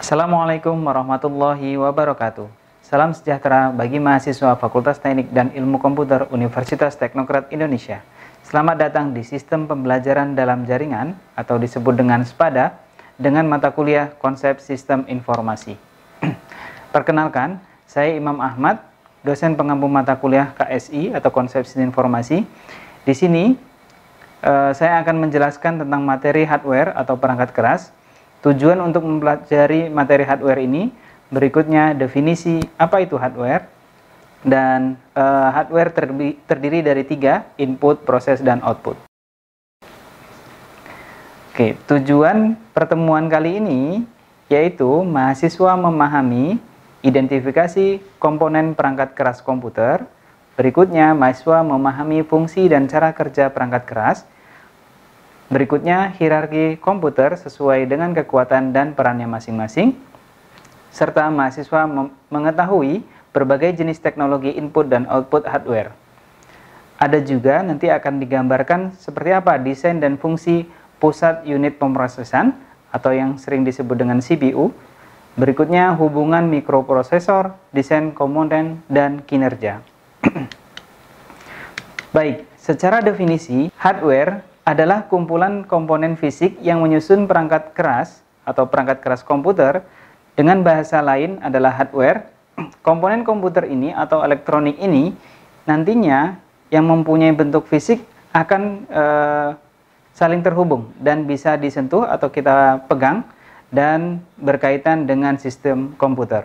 Assalamualaikum warahmatullahi wabarakatuh. Salam sejahtera bagi mahasiswa Fakultas Teknik dan Ilmu Komputer Universitas Teknokrat Indonesia. Selamat datang di Sistem Pembelajaran Dalam Jaringan atau disebut dengan SPADA dengan mata kuliah Konsep Sistem Informasi. Perkenalkan, saya Imam Ahmad, dosen pengampu mata kuliah KSI atau Konsep Sistem Informasi. Di sini saya akan menjelaskan tentang materi hardware atau perangkat keras. Tujuan untuk mempelajari materi hardware ini, berikutnya definisi apa itu hardware, dan hardware terdiri dari 3, input, proses, dan output. Oke, tujuan pertemuan kali ini yaitu mahasiswa memahami identifikasi komponen perangkat keras komputer. Berikutnya, mahasiswa memahami fungsi dan cara kerja perangkat keras. Berikutnya, hierarki komputer sesuai dengan kekuatan dan perannya masing-masing, serta mahasiswa mengetahui berbagai jenis teknologi input dan output hardware. Ada juga nanti akan digambarkan seperti apa desain dan fungsi pusat unit pemrosesan atau yang sering disebut dengan CPU. Berikutnya, hubungan mikroprosesor, desain komponen, dan kinerja. Baik, secara definisi, hardware adalah kumpulan komponen fisik yang menyusun perangkat keras atau perangkat keras komputer. Dengan bahasa lain adalah hardware. Komponen komputer ini atau elektronik ini nantinya yang mempunyai bentuk fisik akan saling terhubung dan bisa disentuh atau kita pegang dan berkaitan dengan sistem komputer.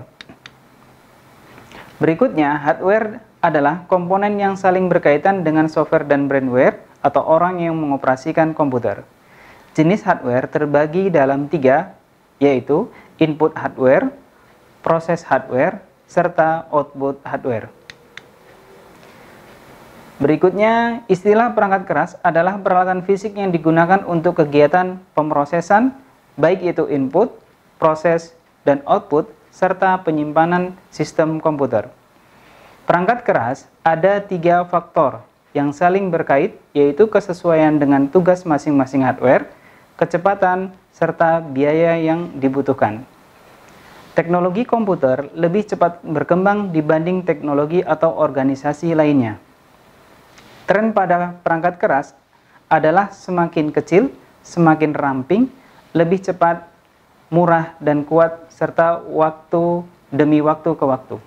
Berikutnya, hardware adalah komponen yang saling berkaitan dengan software dan firmware atau orang yang mengoperasikan komputer. Jenis hardware terbagi dalam 3, yaitu input hardware, proses hardware, serta output hardware. Berikutnya, istilah perangkat keras adalah peralatan fisik yang digunakan untuk kegiatan pemrosesan, baik itu input, proses, dan output, serta penyimpanan sistem komputer. Perangkat keras ada 3 faktor yang saling berkait, yaitu kesesuaian dengan tugas masing-masing hardware, kecepatan, serta biaya yang dibutuhkan. Teknologi komputer lebih cepat berkembang dibanding teknologi atau organisasi lainnya. Tren pada perangkat keras adalah semakin kecil, semakin ramping, lebih cepat, murah, dan kuat, serta waktu demi waktu ke waktu.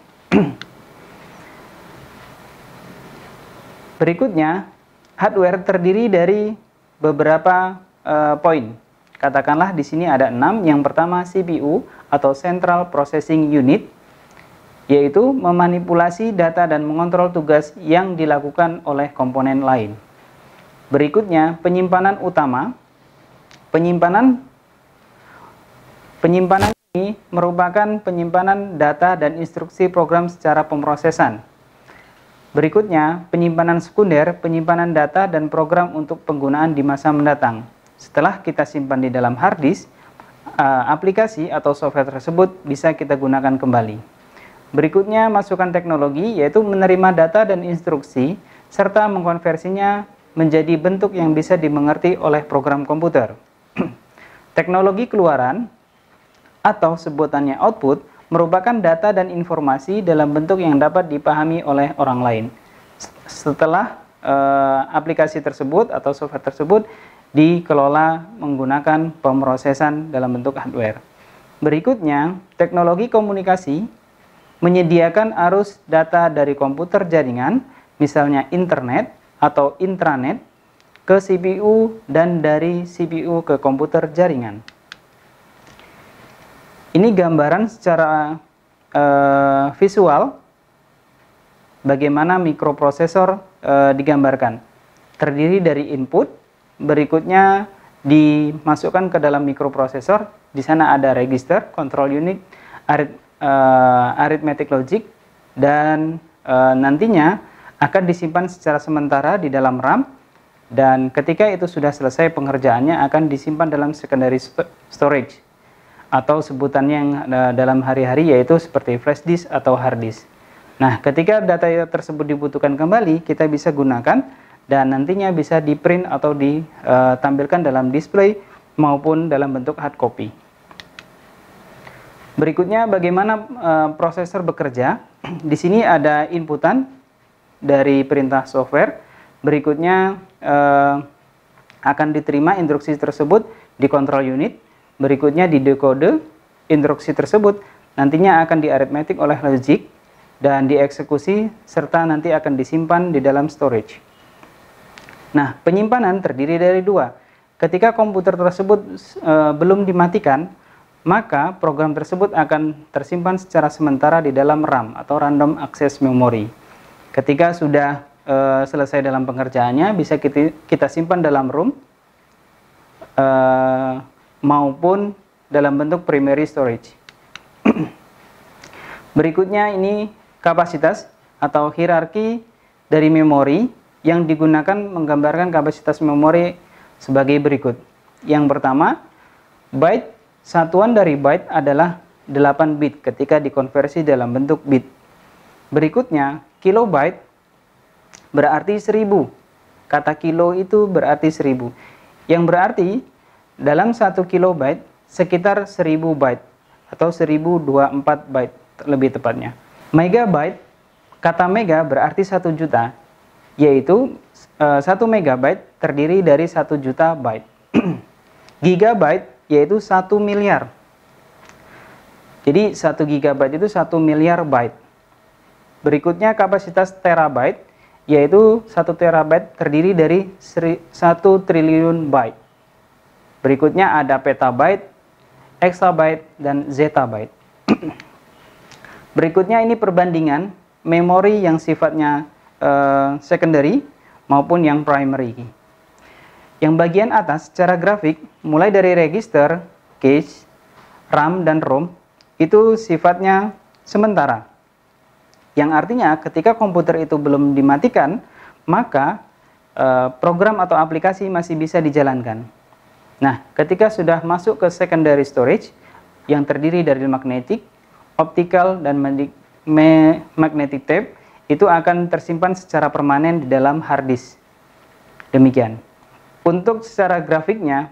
Berikutnya, hardware terdiri dari beberapa poin. Katakanlah di sini ada 6. Yang pertama CPU atau Central Processing Unit, yaitu memanipulasi data dan mengontrol tugas yang dilakukan oleh komponen lain. Berikutnya, penyimpanan utama. Penyimpanan ini merupakan penyimpanan data dan instruksi program secara pemrosesan. Berikutnya, penyimpanan sekunder, penyimpanan data dan program untuk penggunaan di masa mendatang. Setelah kita simpan di dalam hard disk, aplikasi atau software tersebut bisa kita gunakan kembali. Berikutnya, masukan teknologi, yaitu menerima data dan instruksi, serta mengkonversinya menjadi bentuk yang bisa dimengerti oleh program komputer. Teknologi keluaran, atau sebutannya output, merupakan data dan informasi dalam bentuk yang dapat dipahami oleh orang lain. Setelah aplikasi tersebut atau software tersebut dikelola menggunakan pemrosesan dalam bentuk hardware. Berikutnya, teknologi komunikasi menyediakan arus data dari komputer jaringan, misalnya internet atau intranet, ke CPU dan dari CPU ke komputer jaringan. Ini gambaran secara visual bagaimana mikroprosesor digambarkan. Terdiri dari input, berikutnya dimasukkan ke dalam mikroprosesor. Di sana ada register, control unit, arithmetic logic, dan nantinya akan disimpan secara sementara di dalam RAM. Dan ketika itu sudah selesai pengerjaannya akan disimpan dalam secondary storage, atau sebutannya yang dalam hari-hari yaitu seperti flash disk atau hard disk. Nah, ketika data tersebut dibutuhkan kembali, kita bisa gunakan dan nantinya bisa di print atau ditampilkan dalam display maupun dalam bentuk hard copy. Berikutnya bagaimana prosesor bekerja. Di sini ada inputan dari perintah software. Berikutnya akan diterima instruksi tersebut di control unit. Berikutnya di dekode instruksi tersebut nantinya akan diarithmetic oleh logic dan dieksekusi serta nanti akan disimpan di dalam storage. Nah, penyimpanan terdiri dari dua. Ketika komputer tersebut belum dimatikan, maka program tersebut akan tersimpan secara sementara di dalam RAM atau Random Access Memory. Ketika sudah selesai dalam pengerjaannya, bisa kita simpan dalam ROM maupun dalam bentuk primary storage. Berikutnya ini kapasitas atau hierarki dari memori yang digunakan menggambarkan kapasitas memori sebagai berikut. Yang pertama, byte. Satuan dari byte adalah 8 bit ketika dikonversi dalam bentuk bit. Berikutnya, kilobyte berarti 1000. Kata kilo itu berarti 1000. Yang berarti dalam 1 kilobyte sekitar 1000 byte atau 1024 byte lebih tepatnya. Megabyte, kata mega berarti 1 juta, yaitu 1 megabyte terdiri dari 1 juta byte. Gigabyte yaitu 1 miliar. Jadi 1 gigabyte itu 1 miliar byte. Berikutnya kapasitas terabyte, yaitu 1 terabyte terdiri dari 1 triliun byte. Berikutnya ada petabyte, exabyte, dan zettabyte. Berikutnya ini perbandingan memori yang sifatnya secondary maupun yang primary. Yang bagian atas secara grafik, mulai dari register, cache, RAM, dan ROM, itu sifatnya sementara. Yang artinya ketika komputer itu belum dimatikan, maka program atau aplikasi masih bisa dijalankan. Nah, ketika sudah masuk ke secondary storage, yang terdiri dari magnetic, optical, dan magnetic tape, itu akan tersimpan secara permanen di dalam hard disk. Demikian. Untuk secara grafiknya,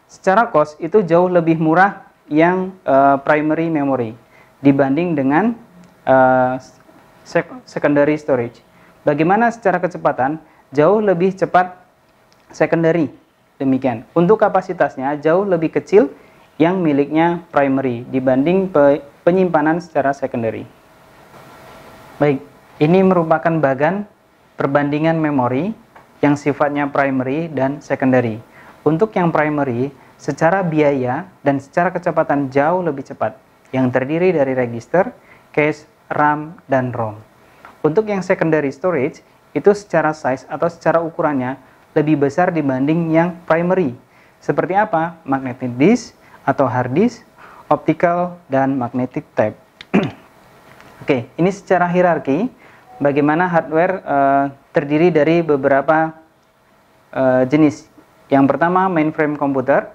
secara cost itu jauh lebih murah yang primary memory dibanding dengan secondary storage. Bagaimana secara kecepatan? Jauh lebih cepat secondary. Demikian. Untuk kapasitasnya jauh lebih kecil yang miliknya primary dibanding penyimpanan secara secondary. Baik, ini merupakan bagan perbandingan memori yang sifatnya primary dan secondary. Untuk yang primary, secara biaya dan secara kecepatan jauh lebih cepat, yang terdiri dari register, cache, RAM, dan ROM. Untuk yang secondary storage, itu secara size atau secara ukurannya lebih besar dibanding yang primary. Seperti apa? Magnetic disk atau hard disk, optical, dan magnetic tape. Oke, ini secara hierarki. Bagaimana hardware terdiri dari beberapa jenis. Yang pertama mainframe komputer,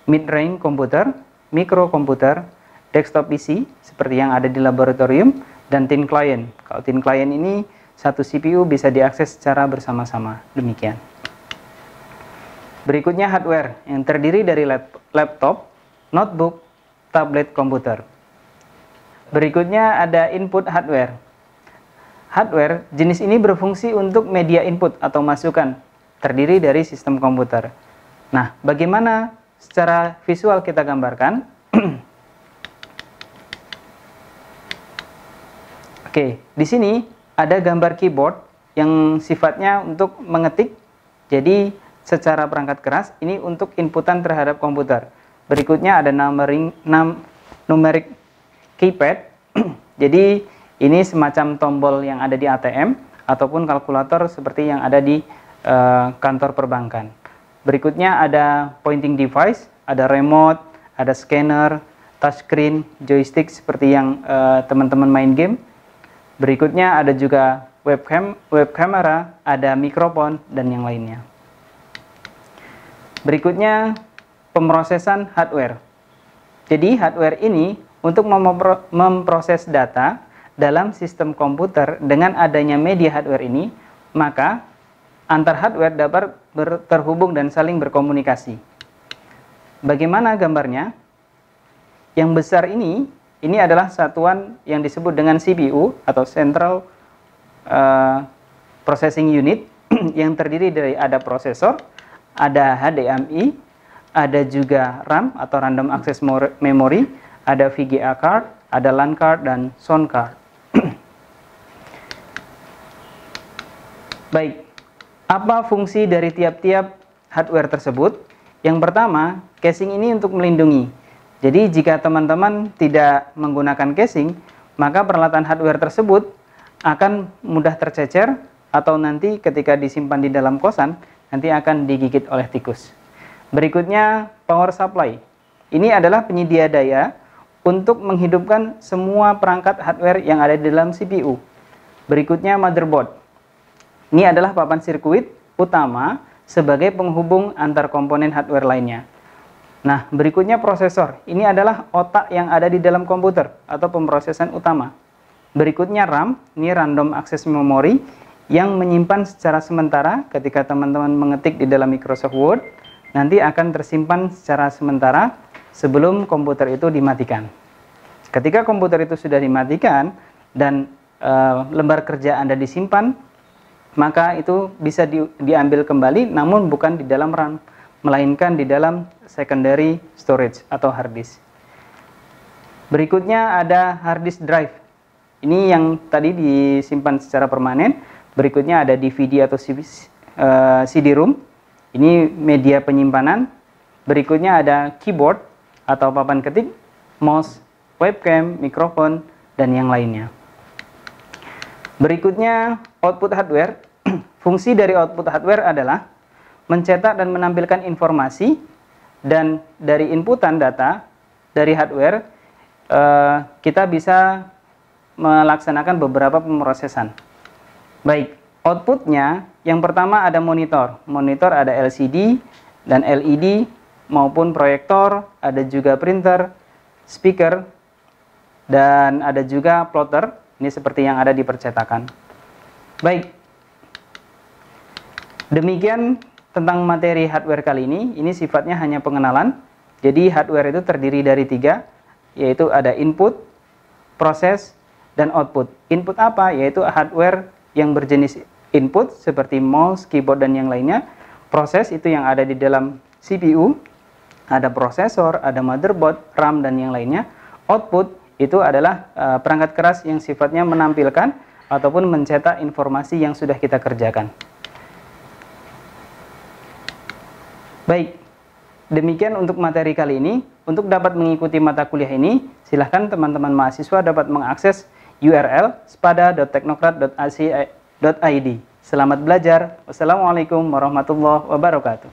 mid-range komputer, microkomputer, desktop PC seperti yang ada di laboratorium, dan thin client. Kalau thin client ini satu CPU bisa diakses secara bersama-sama. Demikian. Berikutnya hardware yang terdiri dari laptop, notebook, tablet komputer. Berikutnya ada input hardware. Hardware jenis ini berfungsi untuk media input atau masukan, terdiri dari sistem komputer. Nah, bagaimana secara visual kita gambarkan? Oke, di sini ada gambar keyboard yang sifatnya untuk mengetik. Jadi, secara perangkat keras, ini untuk inputan terhadap komputer. Berikutnya ada numeric keypad. Jadi, ini semacam tombol yang ada di ATM ataupun kalkulator seperti yang ada di kantor perbankan. Berikutnya ada pointing device, ada remote, ada scanner, touchscreen, joystick seperti yang teman-teman main game. Berikutnya ada juga webcam, web kamera, ada mikrofon, dan yang lainnya. Berikutnya pemrosesan hardware. Jadi hardware ini untuk memproses data dalam sistem komputer. Dengan adanya media hardware ini, maka antar hardware dapat terhubung dan saling berkomunikasi. Bagaimana gambarnya? yang besar ini adalah satuan yang disebut dengan CPU atau Central Processing Unit yang terdiri dari ada prosesor, ada HDMI, ada juga RAM atau Random Access Memory, ada VGA card, ada LAN card, dan sound card. Baik, apa fungsi dari tiap-tiap hardware tersebut? Yang pertama, casing ini untuk melindungi. Jadi jika teman-teman tidak menggunakan casing, maka peralatan hardware tersebut akan mudah tercecer atau nanti ketika disimpan di dalam kosan, nanti akan digigit oleh tikus. Berikutnya, power supply. Ini adalah penyedia daya untuk menghidupkan semua perangkat hardware yang ada di dalam CPU. Berikutnya, motherboard. Ini adalah papan sirkuit utama sebagai penghubung antar komponen hardware lainnya. Nah, berikutnya prosesor. Ini adalah otak yang ada di dalam komputer atau pemrosesan utama. Berikutnya RAM, ini Random Access Memory yang menyimpan secara sementara ketika teman-teman mengetik di dalam Microsoft Word, nanti akan tersimpan secara sementara sebelum komputer itu dimatikan. Ketika komputer itu sudah dimatikan dan lembar kerja Anda disimpan, maka itu bisa diambil kembali, namun bukan di dalam RAM, melainkan di dalam secondary storage atau hard disk. Berikutnya ada hard disk drive. Ini yang tadi disimpan secara permanen. Berikutnya ada DVD atau CD-ROM. Ini media penyimpanan. Berikutnya ada keyboard atau papan ketik, mouse, webcam, mikrofon, dan yang lainnya. Berikutnya output hardware. Fungsi dari output hardware adalah mencetak dan menampilkan informasi, dan dari inputan data dari hardware kita bisa melaksanakan beberapa pemrosesan. Baik, outputnya yang pertama ada monitor. Monitor ada LCD dan LED maupun proyektor, ada juga printer, speaker, dan ada juga plotter. Ini seperti yang ada di percetakan. Baik, demikian tentang materi hardware kali ini. Ini sifatnya hanya pengenalan. Jadi hardware itu terdiri dari 3, yaitu ada input, proses, dan output. Input apa? Yaitu hardware yang berjenis input seperti mouse, keyboard, dan yang lainnya. Proses itu yang ada di dalam CPU, ada prosesor, ada motherboard, RAM, dan yang lainnya. Output itu adalah perangkat keras yang sifatnya menampilkan ataupun mencetak informasi yang sudah kita kerjakan. Baik, demikian untuk materi kali ini. Untuk dapat mengikuti mata kuliah ini, silahkan teman-teman mahasiswa dapat mengakses URL spada.teknokrat.ac.id. Selamat belajar. Wassalamualaikum warahmatullahi wabarakatuh.